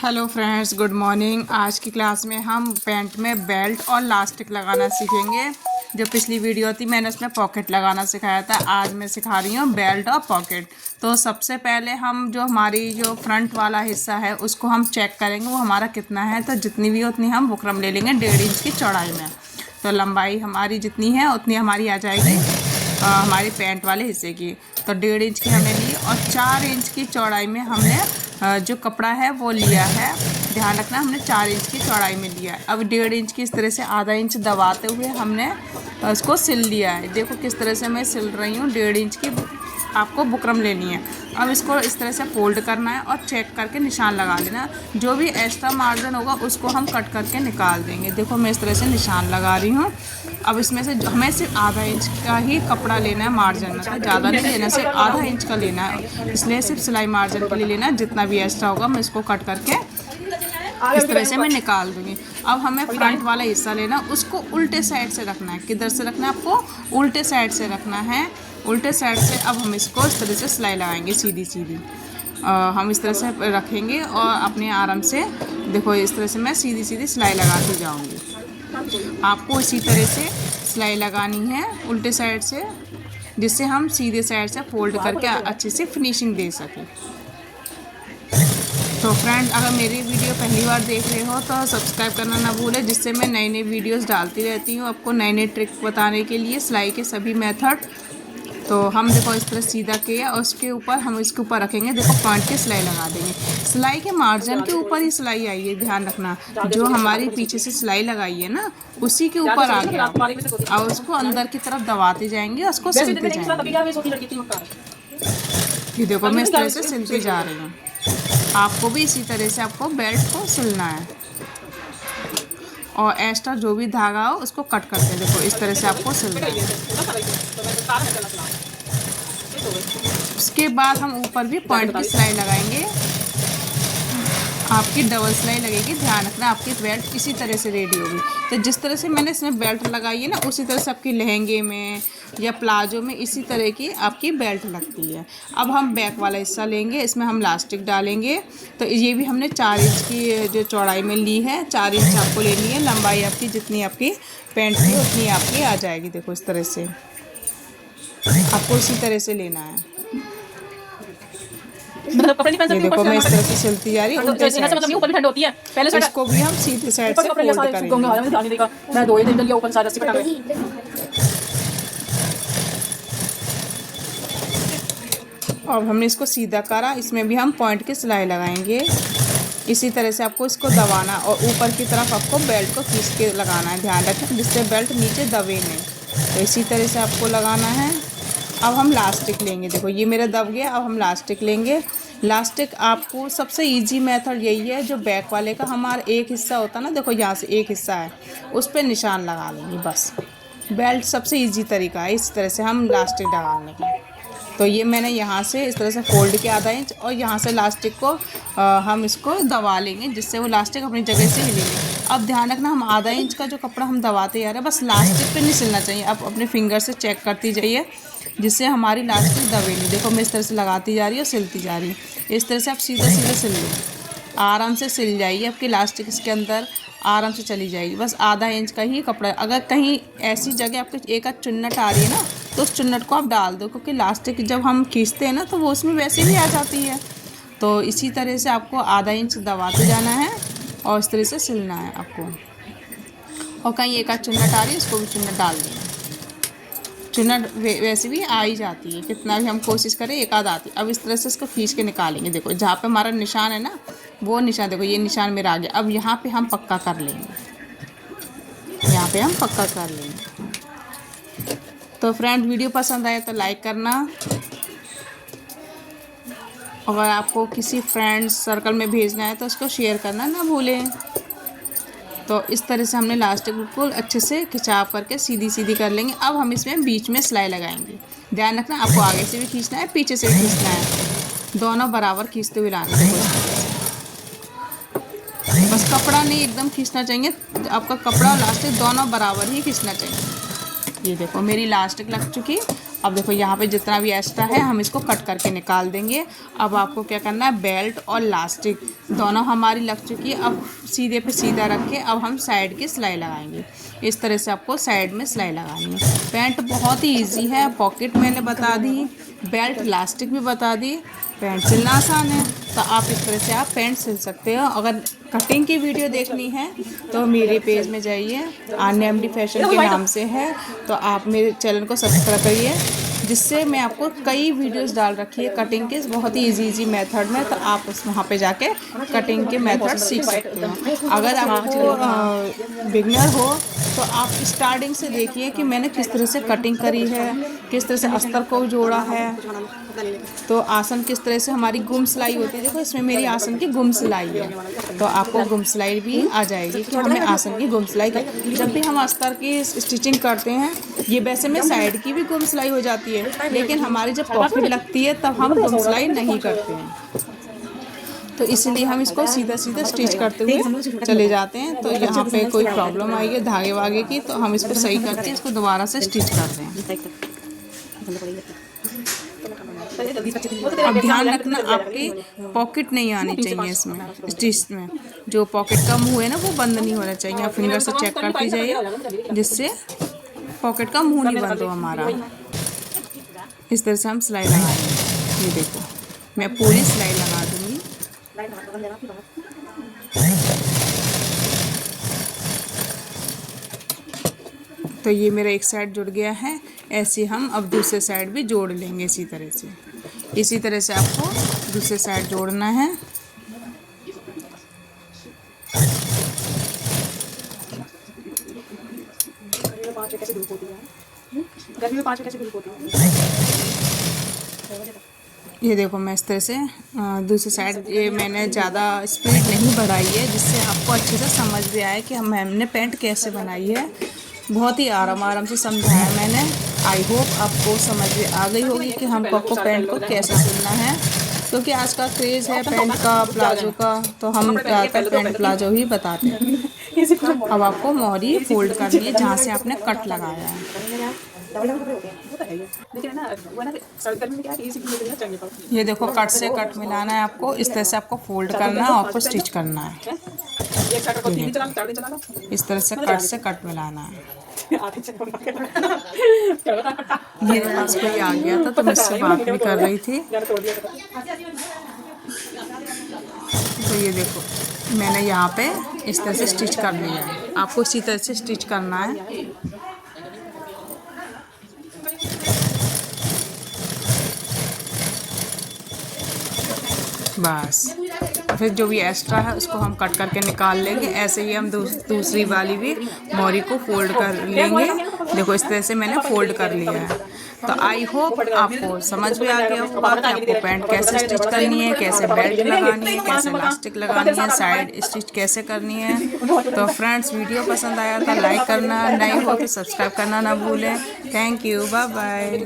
Hello friends, good morning. आज की class में हम पैंट में बेल्ट और लास्टिक लगाना सीखेंगे। जो पिछली वीडियो थी मैंने उसमें पॉकेट लगाना सिखाया था, आज मैं सिखा रही हूँ बेल्ट और पॉकेट। तो सबसे पहले हम जो हमारी जो फ्रंट वाला हिस्सा है उसको हम चेक करेंगे वो हमारा कितना है। तो जितनी भी उतनी हम बुकरम ले लेंगे 1.5 इंच की चौड़ाई में। तो लंबाई हमारी जितनी है उतनी हमारी आ जाएगी हमारी पैंट वाले हिस्से की। तो 1.5 इंच की हमने ली और 4 इंच की चौड़ाई में हमने जो कपड़ा है वो लिया है। ध्यान रखना हमने 4 इंच की चौड़ाई में लिया है। अब 1.5 इंच की इस तरह से आधा इंच दबाते हुए हमने उसको सिल लिया है। देखो किस तरह से मैं सिल रही हूँ। 1.5 इंच की आपको बुकरम लेनी है। अब इसको इस तरह से फोल्ड करना है और चेक करके निशान लगा लेना। जो भी एक्स्ट्रा मार्जिन होगा उसको हम कट करके निकाल देंगे। देखो मैं इस तरह से निशान लगा रही हूँ। अब इसमें से हमें सिर्फ आधा इंच का ही कपड़ा लेना है मार्जिन में, तो ज़्यादा नहीं लेना, सिर्फ आधा इंच का लेना है। इसलिए सिर्फ सिलाई मार्जिन के लिए लेना है। जितना भी एक्स्ट्रा होगा मैं इसको कट करके इस तरह से मैं निकाल दूंगी। अब हमें फ्रंट वाला हिस्सा लेना, उसको उल्टे साइड से रखना है। किधर से रखना है आपको? उल्टे साइड से रखना है। उल्टे साइड से अब हम इसको इस तरह से सिलाई लगाएंगे सीधी सीधी। हम इस तरह से रखेंगे और अपने आराम से देखो इस तरह से मैं सीधी सीधी सिलाई लगाती जाऊंगी। आपको इसी तरह से सिलाई लगानी है उल्टे साइड से, जिससे हम सीधे साइड से फोल्ड करके अच्छे से फिनिशिंग दे सकें। तो फ्रेंड, अगर मेरी वीडियो पहली बार देख रहे हो तो सब्सक्राइब करना ना भूलें, जिससे मैं नई नई वीडियोस डालती रहती हूँ आपको नए नए ट्रिक बताने के लिए, सिलाई के सभी मेथड। तो हम देखो इस तरह सीधा किया और उसके ऊपर हम इसके ऊपर रखेंगे। देखो पॉइंट की सिलाई लगा देंगे। सिलाई के मार्जिन के ऊपर ही सिलाई आई है, ध्यान रखना। जो हमारी पीछे से सिलाई लगाई है ना उसी के ऊपर आ गया। और उसको अंदर की तरफ दबाते जाएंगे और उसको सिलते जाएंगे। ये देखो मैं इस तरह से सिलती जा रही हूँ। आपको भी इसी तरह से आपको बेल्ट को सिलना है। और एक्स्ट्रा जो भी धागा हो उसको कट करते हैं। देखो इस तरह से आपको सिलना है। उसके बाद हम ऊपर भी पॉइंट की सिलाई लगाएंगे। आपकी डबल सिलाई लगेगी। ध्यान रखना आपकी बेल्ट इसी तरह से रेडी होगी। तो जिस तरह से मैंने इसमें बेल्ट लगाई है ना उसी तरह से आपकी लहंगे में या प्लाजो में इसी तरह की आपकी बेल्ट लगती है। अब हम बैक वाला हिस्सा लेंगे, इसमें हम लास्टिक डालेंगे। तो ये भी हमने 4 इंच की जो चौड़ाई में ली है। 4 इंच आपको लेनी है। लंबाई आपकी जितनी आपकी पैंट की उतनी आपकी आ जाएगी। देखो इस तरह से आपको इसी तरह से लेना है। ये देखो मैं इस तरह से सिलती जा रही हूँ उल्टे साइड से। ऊपर भी ठंड होती है पहले इसको भी हम सीधे साइड से फोल्ड करेंगे। मैं 2 दिन ऊपर साइड से अब हमने इसको सीधा करा। इसमें भी हम पॉइंट की सिलाई लगाएंगे। इसी तरह से आपको इसको दबाना और ऊपर की तरफ आपको बेल्ट को खींच के लगाना है। ध्यान रखें जिससे बेल्ट नीचे दबे नहीं। तो इसी तरह से आपको लगाना है। अब हम लास्टिक लेंगे। देखो ये मेरा दब गया। अब हम लास्टिक लेंगे। लास्टिक आपको सबसे इजी मेथड यही है, जो बैक वाले का हमारा एक हिस्सा होता है ना, देखो यहाँ से एक हिस्सा है उस पर निशान लगा लेंगे बस। बेल्ट सबसे इजी तरीका है इस तरह से हम लास्टिक डालने का। तो ये मैंने यहाँ से इस तरह से फोल्ड किया आधा इंच और यहाँ से लास्टिक को हम इसको दबा लेंगे, जिससे वो लास्टिक अपनी जगह से हिलेंगे। अब ध्यान रखना हम आधा इंच का जो कपड़ा हम दबाते जा रहे हैं बस लास्टिक पे नहीं सिलना चाहिए। आप अपने फिंगर से चेक करती जाइए जिससे हमारी लास्टिक दबे नहीं। देखो मैं इस तरह से लगाती जा रही हूँ, सिलती जा रही हूँ। इस तरह से आप सीधे सीधे सिल लो, आराम से सिल जाइए। आपकी लास्टिक इसके अंदर आराम से चली जाएगी। बस आधा इंच का ही कपड़ा। अगर कहीं ऐसी जगह आपके एक आध चुन्नट आ रही है ना तो उस चुन्नट को आप डाल दो, क्योंकि लास्टिक जब हम खींचते हैं ना तो वो उसमें वैसे भी आ जाती है। तो इसी तरह से आपको आधा इंच दबाते जाना है और इस तरह से सिलना है आपको। और कहीं एक आध चुन्नट आ रही है उसको भी चुन्नट डाल देना। चुन्नट वैसे भी आ ही जाती है, कितना भी हम कोशिश करें एक आध आती। अब इस तरह से इसको खींच के निकालेंगे। देखो जहाँ पे हमारा निशान है ना वो निशान, देखो ये निशान मेरा आ गया। अब यहाँ पे हम पक्का कर लेंगे। यहाँ पे हम पक्का कर लेंगे। तो फ्रेंड वीडियो पसंद आए तो लाइक करना। अगर आपको किसी फ्रेंड्स सर्कल में भेजना है तो उसको शेयर करना ना भूलें। तो इस तरह से हमने लास्टिक बिल्कुल अच्छे से खिंचाव करके सीधी सीधी कर लेंगे। अब हम इसमें बीच में सिलाई लगाएंगे। ध्यान रखना आपको आगे से भी खींचना है पीछे से भी खींचना है, दोनों बराबर खींचते हुए लाना है। बस कपड़ा नहीं एकदम खींचना चाहिए, आपका कपड़ा और लास्टिक दोनों बराबर ही खींचना चाहिए। ये देखो मेरी लास्टिक लग चुकी। अब देखो यहाँ पे जितना भी एक्स्ट्रा है हम इसको कट करके निकाल देंगे। अब आपको क्या करना है, बेल्ट और लास्टिक दोनों हमारी लग चुकी है। अब सीधे पे सीधा रख के अब हम साइड की सिलाई लगाएंगे। इस तरह से आपको साइड में सिलाई लगानी है। पैंट बहुत ही ईजी है, पॉकेट मैंने बता दी, बेल्ट लास्टिक भी बता दी, पैंट सिलना आसान है। तो आप इस तरह से आप पैंट सिल सकते हो। अगर कटिंग की वीडियो देखनी है तो मेरे पेज में जाइए, आन्या एमडी फैशन के नाम से है, तो आप मेरे चैनल को सब्सक्राइब करिए, जिससे मैं आपको कई वीडियोस डाल रखी है कटिंग के बहुत ही इजी मेथड में। तो आप उस वहाँ पे जाके कटिंग के मेथड सीख सकते हो। अगर आपको बिगनर हो तो आप स्टार्टिंग से देखिए कि मैंने किस तरह से कटिंग करी है, किस तरह से अस्तर को जोड़ा है, तो आसन किस तरह से हमारी गुम सिलाई होती है। देखो इसमें मेरी आसन की गुम सिलाई है, तो आपको गुम सिलाई भी आ जाएगी कि हमने आसन की गुम सिलाई कर। जब भी हम अस्तर की स्टिचिंग करते हैं, ये वैसे में साइड की भी गुम सिलाई हो जाती है, लेकिन हमारी जब पॉकेट लगती है तब हम गुम सिलाई नहीं करते हैं। तो इसलिए हम इसको सीधा सीधा स्टिच करते हुए चले जाते हैं। तो यहाँ पे कोई प्रॉब्लम आई है धागे वागे की, तो हम इसको सही करके इसको दोबारा से स्टिच करते हैं। अब ध्यान रखना आपकी पॉकेट नहीं आनी चाहिए इसमें, स्टिच में जो पॉकेट का मुंह है ना वो बंद नहीं होना चाहिए। आप फिंगर से चेक करते जाइए जिससे पॉकेट का मुंह नहीं बंद हो हमारा। इस तरह से हम सिलाई लगाएंगे। ये देखो मैं पूरी सिलाई लगा दूंगी। तो ये मेरा एक साइड जुड़ गया है, ऐसे हम अब दूसरे साइड भी जोड़ लेंगे इसी तरह से। इसी तरह से आपको दूसरे साइड जोड़ना है। गर्मी में 5 कैसे धूप होती है। ये देखो मैं इस तरह से दूसरी साइड, ये मैंने ज़्यादा स्पीड नहीं बढ़ाई है जिससे आपको अच्छे से समझ भी आए कि हमने पैंट कैसे बनाई है। बहुत ही आराम से समझाया मैंने। आई होप आपको समझ में आ गई होगी कि हमको पैंट को कैसे सिलना है, क्योंकि आज का क्रेज़ है पैंट का, प्लाजो का, तो हम ज़्यादातर पैंट प्लाजो ही बताते हैं। अब आपको मोहरी फोल्ड करनी है जहाँ से आपने कट लगाया है। ये देखो कट से कट मिलाना है आपको, इस तरह से आपको फोल्ड करना है और आपको स्टिच करना है। इस तरह से कट मिलाना है। मेरे पास कोई आ गया था तो मुझसे बात भी कर रही थी। तो ये देखो मैंने यहाँ पे इस तरह से स्टिच कर लिया है। आपको इसी तरह से स्टिच करना है। बस फिर जो भी एक्स्ट्रा है उसको हम कट करके निकाल लेंगे। ऐसे ही हम दूसरी वाली भी मोहरी को फोल्ड कर लेंगे। देखो इस तरह से मैंने फोल्ड कर लिया है। तो आई होप आपको समझ में आ गया होगा कि आपको पैंट कैसे स्टिच करनी है, कैसे बेल्ट लगानी है, कैसे इलास्टिक लगानी है, साइड स्टिच कैसे करनी है। तो फ्रेंड्स वीडियो पसंद आया था लाइक करना, नए हो तो सब्सक्राइब करना ना भूलें। Thank you, bye bye.